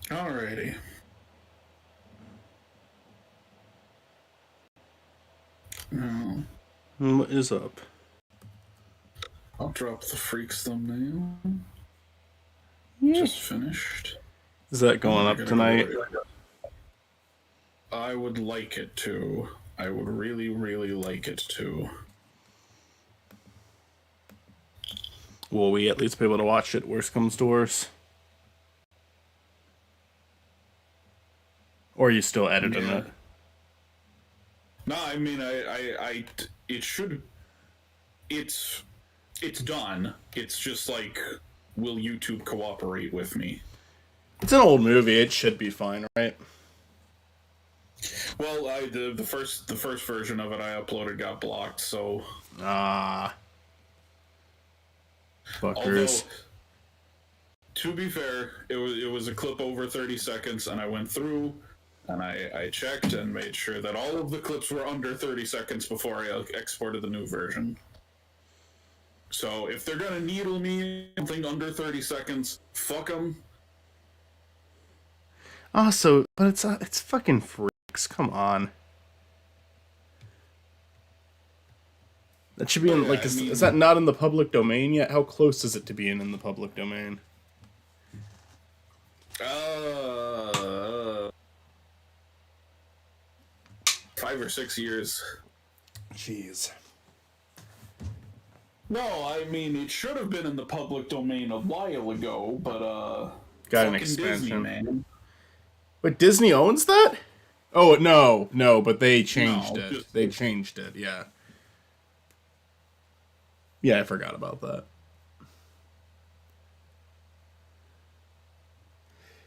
Alrighty. Now, What is up? I'll drop the Freaks thumbnail. Yeah. Just finished. Is that going I up gotta tonight? go. I would like it to. I would really, really like it to. Will we at least be able to watch it? Worst comes to worst. Or are you still editing Yeah. it? No, I mean, it should. It's done. It's just like, will YouTube cooperate with me? It's an old movie. It should be fine, right? Well, the first version of it I uploaded got blocked. So, Ah. although Fuckers. to be fair, it was a clip over 30 seconds, and I went through and I checked and made sure that all of the clips were under 30 seconds before I exported the new version. So if they're gonna needle me something under 30 seconds, fuck them. Also, but it's fucking Freaks. Come on. That should be in, Yeah, like, I mean- is that not in the public domain yet? How close is it to being in the public domain? 5 or 6 years. Jeez. No, I mean, it should have been in the public domain a while ago, but Got an fucking Disney, expansion. man. Wait, Disney owns that? Oh, no, but they changed No, it. just- They changed it, yeah. Yeah, I forgot about that.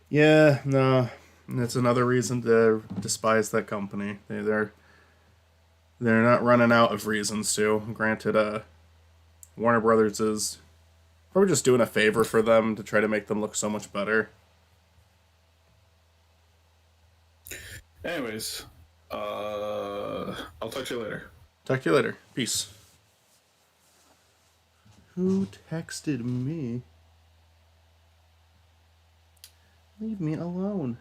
Yeah, no. That's another reason to despise that company. They're not running out of reasons to. Granted, Warner Brothers is probably just doing a favor for them to try to make them look so much better. Anyways, I'll talk to you later. Talk to you later. Peace. Who texted me? Leave me alone.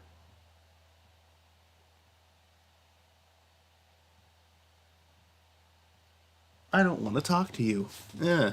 I don't want to talk to you. Yeah.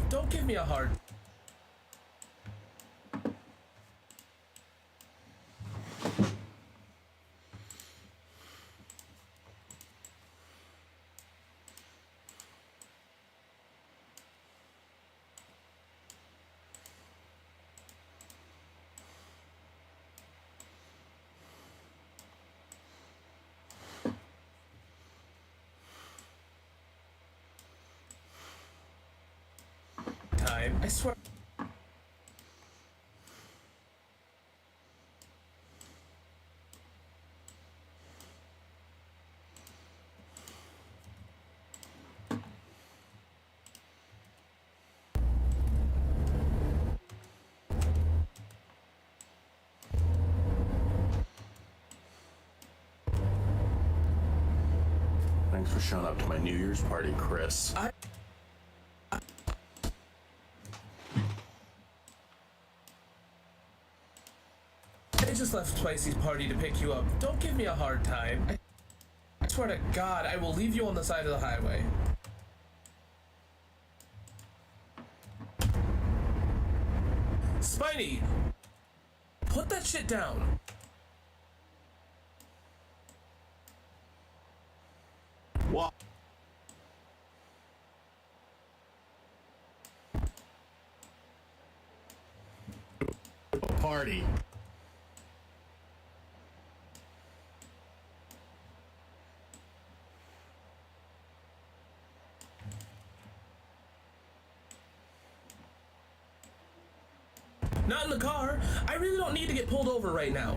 Don't give me a hard. Time. I swear. Thanks for showing up to my New Year's party, Chris. I just left Spicy's party to pick you up. Don't give me a hard time. I swear to God, I will leave you on the side of the highway. Spiny! Put that shit down. What? Party. Not in the car. I really don't need to get pulled over right now.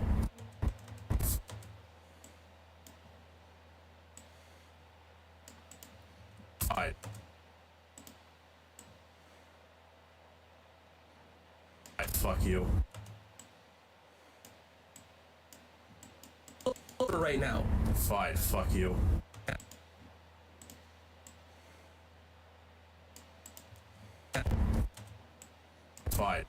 Alright. Fuck you. Over right now. Fine, fuck you. Fine.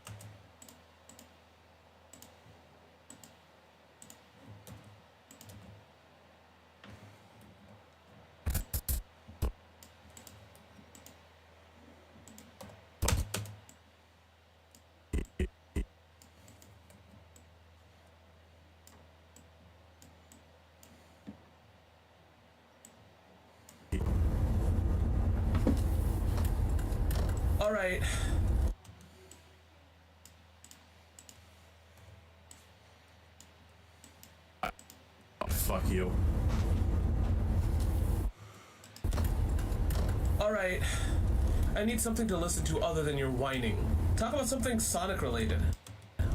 All right. Fuck you. All right. I need something to listen to other than your whining. Talk about something Sonic related. I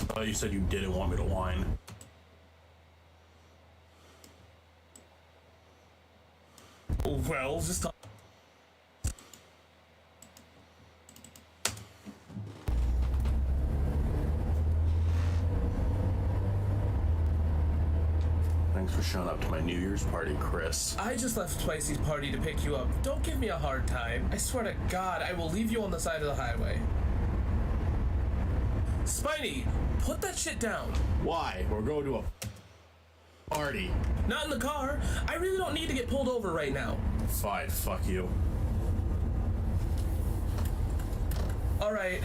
thought you said you didn't want me to whine. Well, just talk. Thanks for showing up to my New Year's party, Chris. I just left Spicy's party to pick you up. Don't give me a hard time. I swear to God, I will leave you on the side of the highway. Spiny, put that shit down. Why? We're going to a party. Not in the car. I really don't need to get pulled over right now. Fine, fuck you. All right.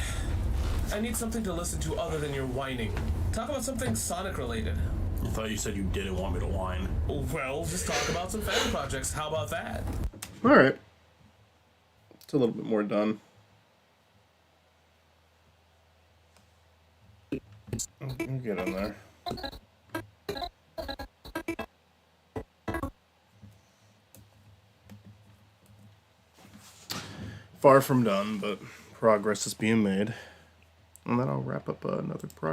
I need something to listen to other than your whining. Talk about something Sonic related. I thought you said you didn't want me to whine. Well, just talk about some fan projects. How about that? Alright. It's a little bit more done. We'll get in there. Far from done, but progress is being made. And then I'll wrap up another progress.